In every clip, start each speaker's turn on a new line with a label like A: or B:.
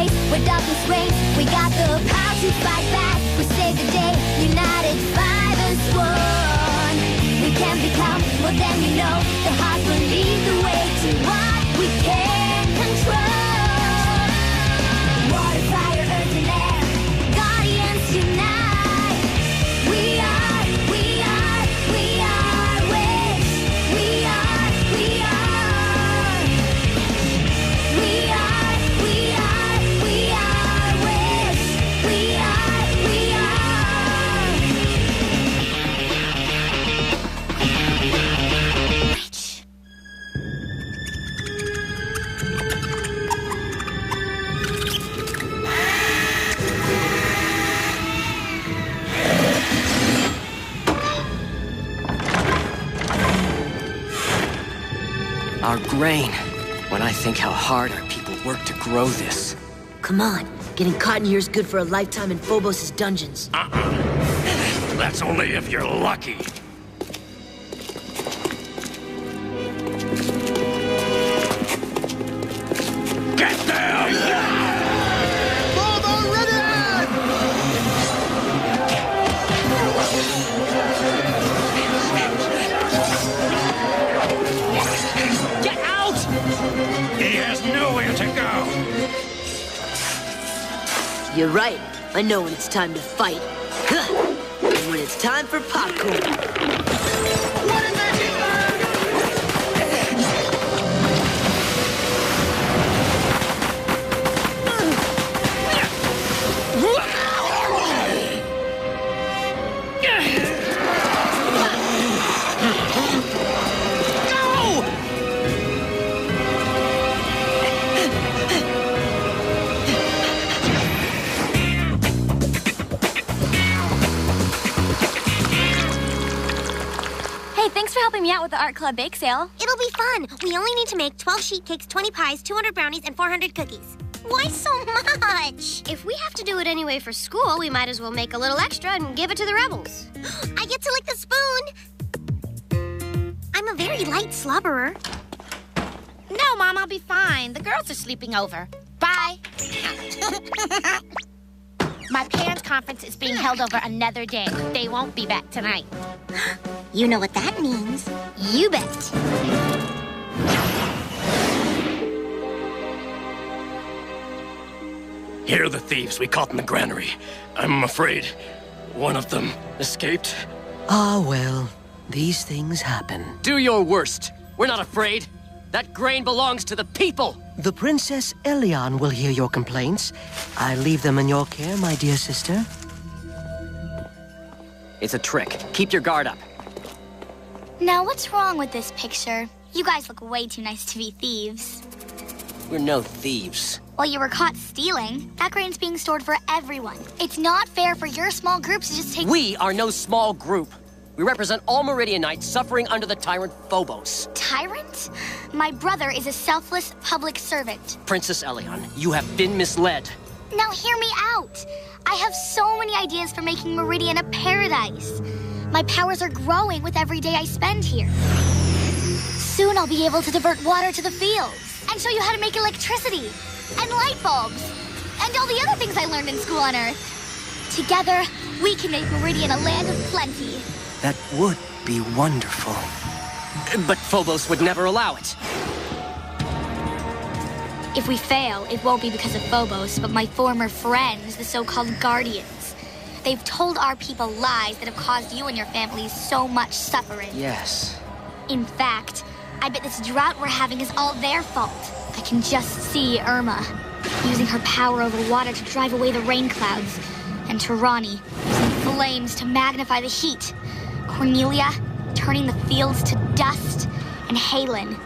A: place where darkness reigns. We got the power to fight back. We save the day, united 5 as 1. We can become more than we know. The heart will lead the way to what we can control. Water, fire, earth, and air, guardians unite. We are Wish. We are Wish. We are
B: Our grain. When I think how hard our people work to grow this.
C: Come on. Getting cotton here is good for a lifetime in Phobos' dungeons.
D: That's only if you're lucky. Get down!
E: Bobo ready!
B: Get out!
D: He has nowhere to go.
C: You're right. I know when it's time to fight. And when it's time for popcorn.
E: What is that?
A: Thanks for helping me out with the art club bake sale.
F: It'll be fun. We only need to make 12 sheet cakes, 20 pies, 200 brownies, and 400 cookies. Why so much?
G: If we have to do it anyway for school, we might as well make a little extra and give it to the rebels.
F: I get to lick the spoon. I'm a very light slobberer.
G: No, Mom, I'll be fine. The girls are sleeping over. Bye. My parents' conference is being held over another day. They won't be back tonight.
F: You know what that means.
G: You bet.
D: Here are the thieves we caught in the granary. I'm afraid one of them escaped.
B: Ah, well, these things happen. Do your worst. We're not afraid. That grain belongs to the people. The Princess Elian will hear your complaints. I leave them in your care, my dear sister. It's a trick. Keep your guard up.
A: Now, what's wrong with this picture? You guys look way too nice to be thieves.
B: We're no thieves.
A: Well, you were caught stealing. That grain's being stored for everyone. It's not fair for your small groups to just take—
B: We are no small group. We represent all Meridianites suffering under the tyrant Phobos.
A: Tyrant? My brother is a selfless public servant.
B: Princess Elian, you have been misled.
A: Now hear me out. I have so many ideas for making Meridian a paradise. My powers are growing with every day I spend here. Soon I'll be able to divert water to the fields and show you how to make electricity and light bulbs and all the other things I learned in school on Earth. Together, we can make Meridian a land of plenty.
B: That would be wonderful. But Phobos would never allow it.
A: If we fail, it won't be because of Phobos, but my former friends, the so-called Guardians. They've told our people lies that have caused you and your families so much suffering.
B: Yes.
A: In fact, I bet this drought we're having is all their fault. I can just see Irma using her power over water to drive away the rain clouds, and Tirani using flames to magnify the heat. Cornelia turning the fields to dust, and Halen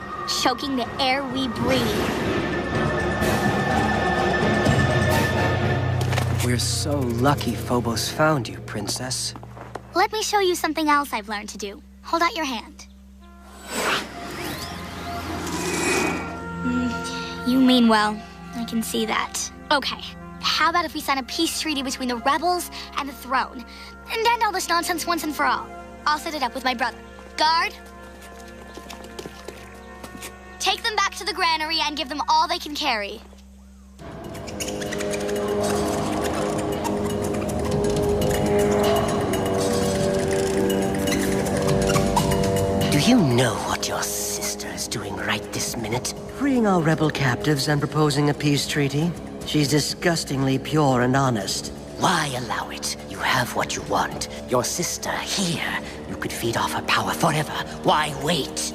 A: choking the air we breathe.
B: We're so lucky Phobos found you, Princess.
A: Let me show you something else I've learned to do. Hold out your hand. You mean well. I can see that. Okay, how about if we sign a peace treaty between the rebels and the throne, and end all this nonsense once and for all? I'll set it up with my brother. Guard, take them back to the granary and give them all they can carry.
B: you know what your sister is doing right this minute? Freeing our rebel captives and proposing a peace treaty. She's disgustingly pure and honest. Why allow it? You have what you want. Your sister here. You could feed off her power forever. Why wait?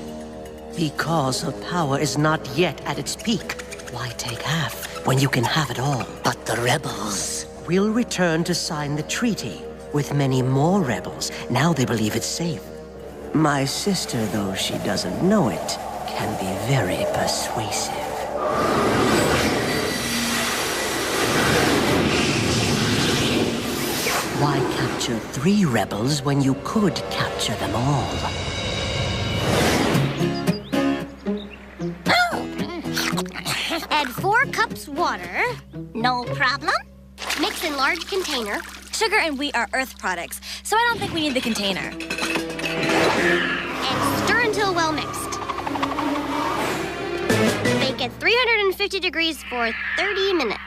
B: Because her power is not yet at its peak. Why take half when you can have it all? But the rebels will return to sign the treaty. With many more rebels, now they believe it's safe. My sister, though she doesn't know it, can be very persuasive. Why capture 3 rebels when you could capture them all?
F: Add 4 cups water. No problem. Mix in large container.
H: Sugar and wheat are earth products, so I don't think we need the container.
F: And stir until well mixed. Bake at 350 degrees for 30 minutes.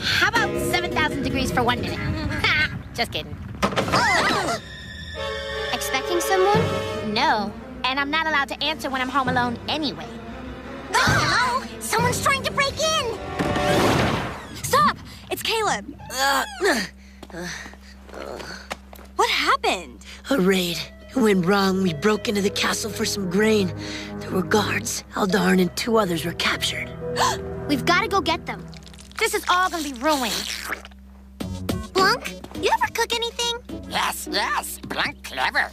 G: How about 7,000 degrees for 1 minute? Ha! Just kidding.
F: Oh. Expecting someone?
G: No, and I'm not allowed to answer when I'm home alone anyway.
F: Hello? Someone's trying to break in.
H: Stop! It's Caleb. What happened?
C: A raid. It went wrong. We broke into the castle for some grain. There were guards. Aldarn and 2 others were captured.
F: We've got to go get them.
G: This is all gonna be ruined.
F: Blanc, you ever cook anything?
E: Yes, Blanc clever.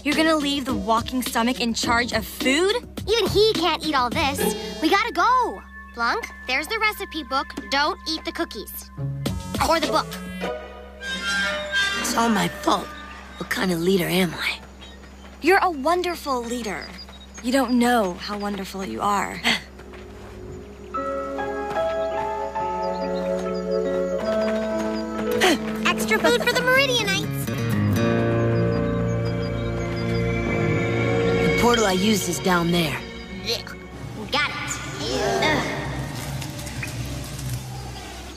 H: You're gonna leave the walking stomach in charge of food?
F: Even he can't eat all this. We gotta go. Blanc, there's the recipe book. Don't eat the cookies. Or the book.
C: It's all my fault. What kind of leader am I?
H: You're a wonderful leader. You don't know how wonderful you are.
F: Extra food for the Meridianites.
C: The portal I used is down there.
F: Got it.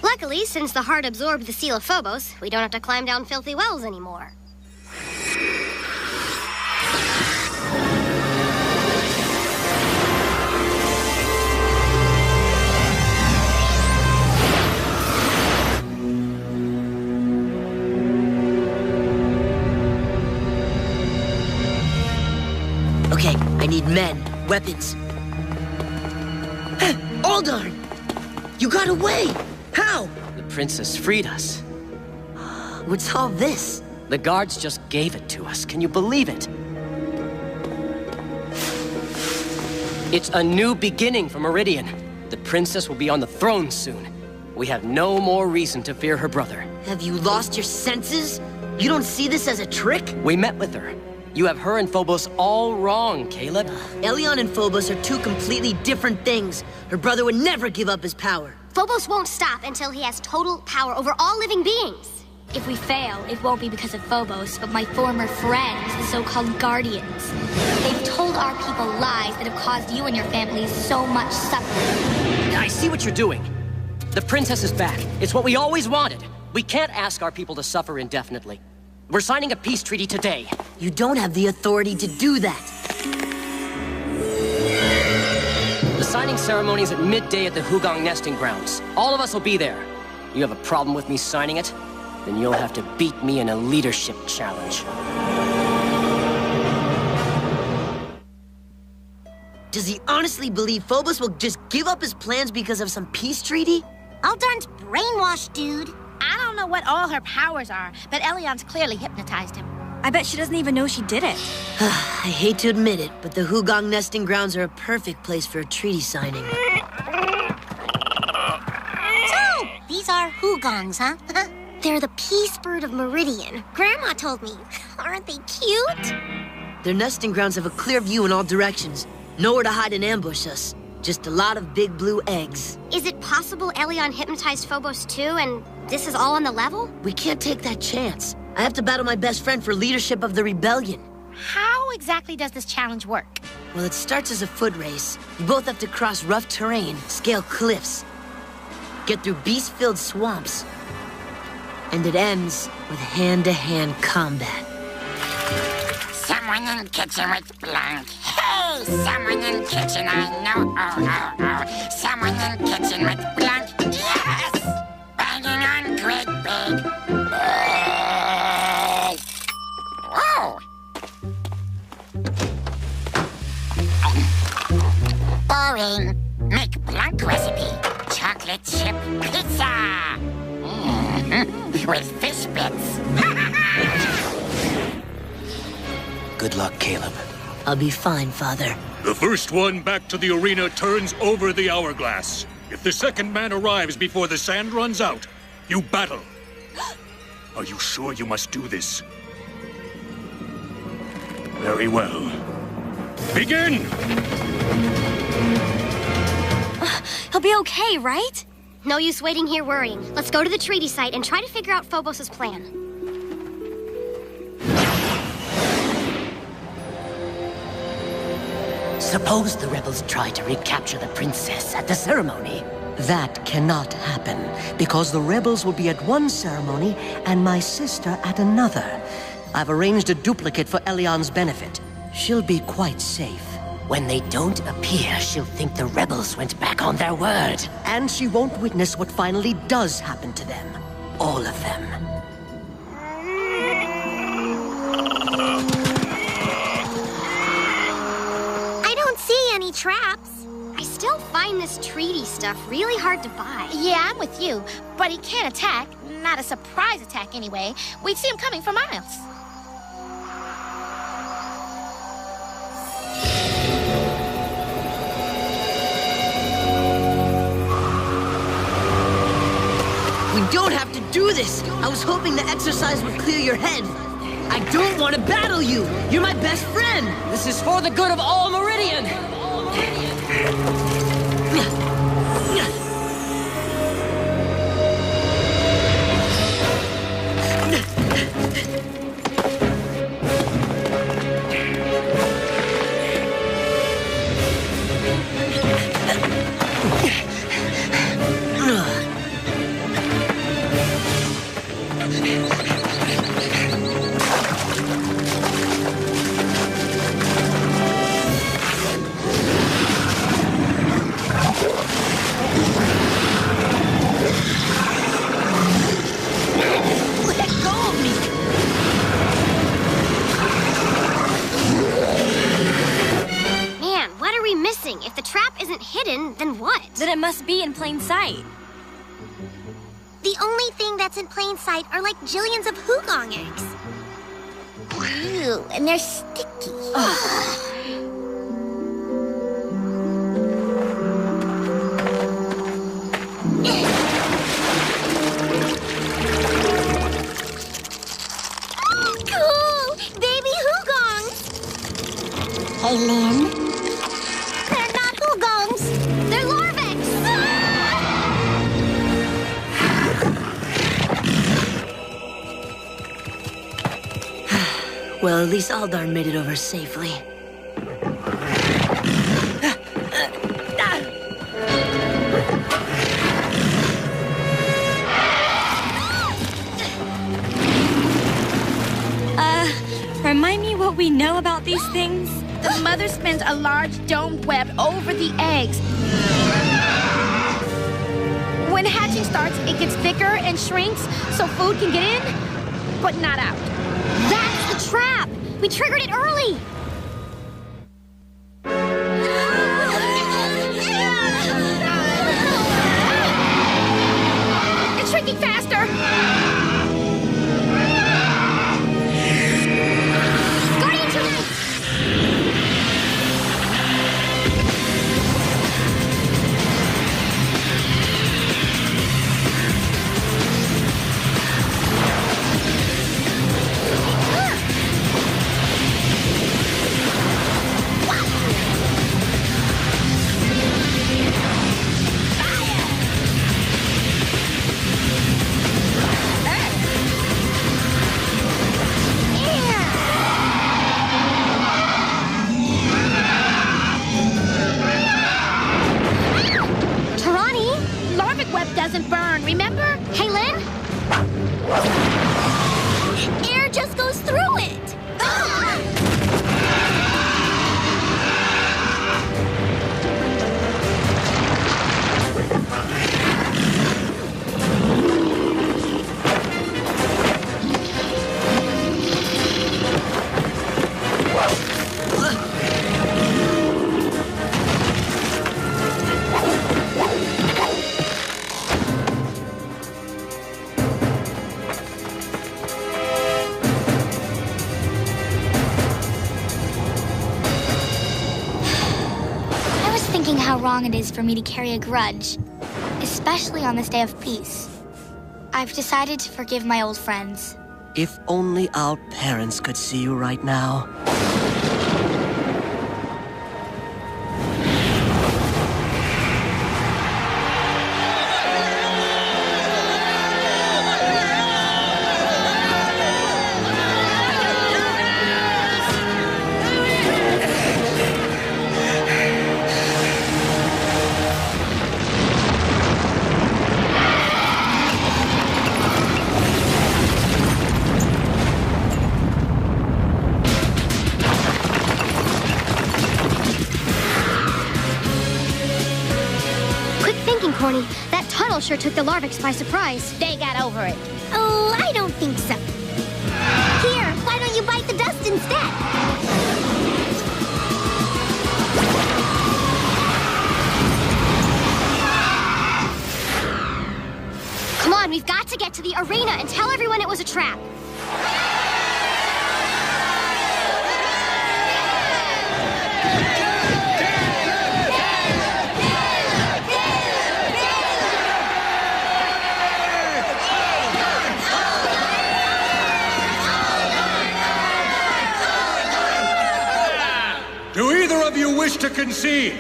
F: Luckily, since the heart absorbed the seal of Phobos, we don't have to climb down filthy wells anymore.
C: Okay, I need men, weapons. Aldarn! You got away! How?
B: The princess freed us.
C: What's all this?
B: The guards just gave it to us. Can you believe it? It's a new beginning for Meridian. The princess will be on the throne soon. We have no more reason to fear her brother.
C: Have you lost your senses? You don't see this as a trick?
B: We met with her. You have her and Phobos all wrong, Caleb.
C: Elion and Phobos are 2 completely different things. Her brother would never give up his power.
F: Phobos won't stop until he has total power over all living beings.
G: If we fail, it won't be because of Phobos, but my former friends, the so-called Guardians. They've told our people lies that have caused you and your family so much suffering.
B: I see what you're doing. The princess is back. It's what we always wanted. We can't ask our people to suffer indefinitely. We're signing a peace treaty today.
C: You don't have the authority to do that.
B: The signing ceremony's at midday at the Hugong nesting grounds. All of us will be there. You have a problem with me signing it? Then you'll have to beat me in a leadership challenge.
C: Does he honestly believe Phobos will just give up his plans because of some peace treaty?
F: Aldarn's brainwashed, dude.
G: I don't know what all her powers are, but Elion's clearly hypnotized him.
H: I bet she doesn't even know she did it.
C: I hate to admit it, but the Hugong nesting grounds are a perfect place for a treaty signing.
F: So, these are Hugongs, huh? They're the peace bird of Meridian. Grandma told me. Aren't they cute?
C: Their nesting grounds have a clear view in all directions. Nowhere to hide and ambush us. Just a lot of big blue eggs.
F: Is it possible Elion hypnotized Phobos too, and this is all on the level?
C: We can't take that chance. I have to battle my best friend for leadership of the rebellion.
G: How exactly does this challenge work?
C: Well, it starts as a foot race. You both have to cross rough terrain, scale cliffs, get through beast-filled swamps. And it ends with hand-to-hand combat.
E: Some Someone in kitchen with blank. Hey, someone in kitchen I know. Oh. Someone in kitchen with blank. Yes! Banging on great big. Whoa! Boring. Make blank recipe. Chocolate chip pizza. With fish bits.
B: Good luck, Caleb.
C: I'll be fine, Father.
I: The first one back to the arena turns over the hourglass. If the second man arrives before the sand runs out, you battle. Are you sure you must do this? Very well. Begin!
H: He'll be okay, right?
F: No use waiting here worrying. Let's go to the treaty site and try to figure out Phobos' plan.
C: Suppose the rebels try to recapture the princess at the ceremony.
B: That cannot happen, because the rebels will be at one ceremony and my sister at another. I've arranged a duplicate for Elion's benefit. She'll be quite safe.
C: When they don't appear, she'll think the rebels went back on their word.
B: And she won't witness what finally does happen to them. All of them.
F: I don't see any traps.
J: I still find this treaty stuff really hard to buy.
K: Yeah, I'm with you. But he can't attack. Not a surprise attack, anyway. We'd see him coming for miles.
C: We don't have to do this! I was hoping the exercise would clear your head. I don't want to battle you! You're my best friend!
B: This is for the good of all Meridian!
F: If the trap isn't hidden, then what?
H: Then it must be in plain sight.
F: The only thing that's in plain sight are like jillions of Hugong eggs.
K: Ew, and they're sticky.
F: Cool! Baby Hugongs!
K: Hey, Lynn.
F: They're not Hugongs! They're Larvex!
C: Well, at least Aldar made it over safely.
H: Remind me what we know about these things?
K: The mother spins a large domed web over the eggs. When hatching starts, it gets thicker and shrinks so food can get in, but not out.
F: That's the trap! We triggered it early!
K: It's shrinking faster!
F: Guardians Unite!
K: Doesn't burn, remember?
F: Hey, Lynn? Air just goes through it!
G: how wrong it is for me to carry a grudge, especially on this day of peace. I've decided to forgive my old friends.
B: If only our parents could see you right now.
J: Corny, that tunnel sure took the Larvix by surprise.
K: They got over it.
F: Oh, I don't think so. Here, why don't you bite the dust instead?
J: Come on, we've got to get to the arena and tell everyone it was a trap.
I: Do either of you wish to concede?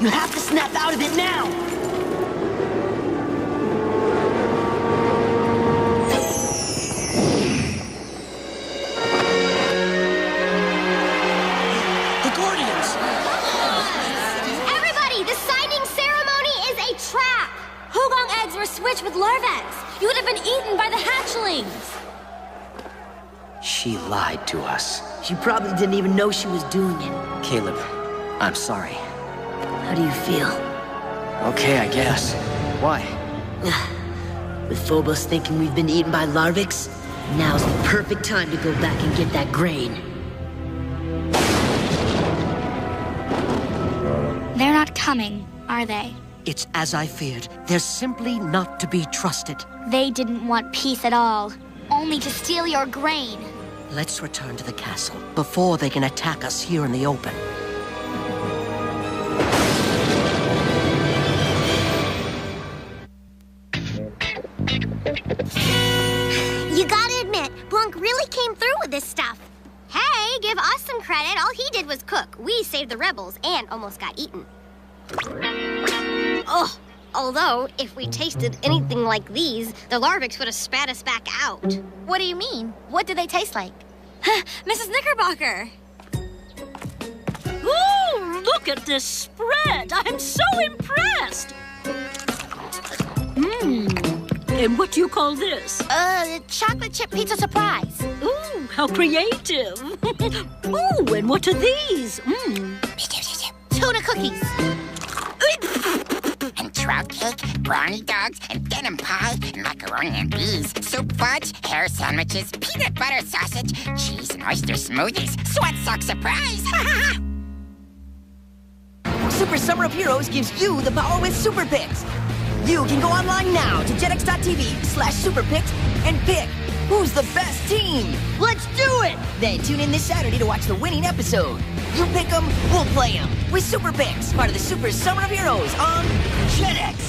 C: You have to snap out of it now!
B: The Guardians!
J: Everybody, the signing ceremony is a trap!
H: Hugong eggs were switched with Larvax. You would have been eaten by the hatchlings.
B: She lied to us.
C: She probably didn't even know she was doing it.
B: Caleb, I'm sorry.
C: How do you feel?
B: Okay, I guess. Why?
C: With Phobos thinking we've been eaten by Larvix, now's the perfect time to go back and get that grain.
G: They're not coming, are they?
B: It's as I feared. They're simply not to be trusted.
G: They didn't want peace at all, only to steal your grain.
B: Let's return to the castle before they can attack us here in the open.
F: You gotta admit, Blanc really came through with this stuff.
J: Hey, give us some credit. All he did was cook. We saved the rebels and almost got eaten. Oh, although, if we tasted anything like these, the Larvix would have spat us back out.
K: What do you mean? What do they taste like?
H: Mrs. Knickerbocker.
L: Ooh, look at this spread. I'm so impressed. And what do you call this?
K: Chocolate chip pizza surprise.
L: Ooh, how creative. Ooh, and what are these?
K: Tuna cookies.
E: And trout cake, brownie dogs, and denim pie, macaroni and beans, soup fudge, hair sandwiches, peanut butter sausage, cheese and oyster smoothies, sweat sock surprise.
C: Super Summer of Heroes gives you the power with Super Picks. You can go online now to jetx.tv/superpicks and pick who's the best team. Let's do it! Then tune in this Saturday to watch the winning episode. You pick them, we'll play them. With Super Picks, part of the Super Summer of Heroes on JetX.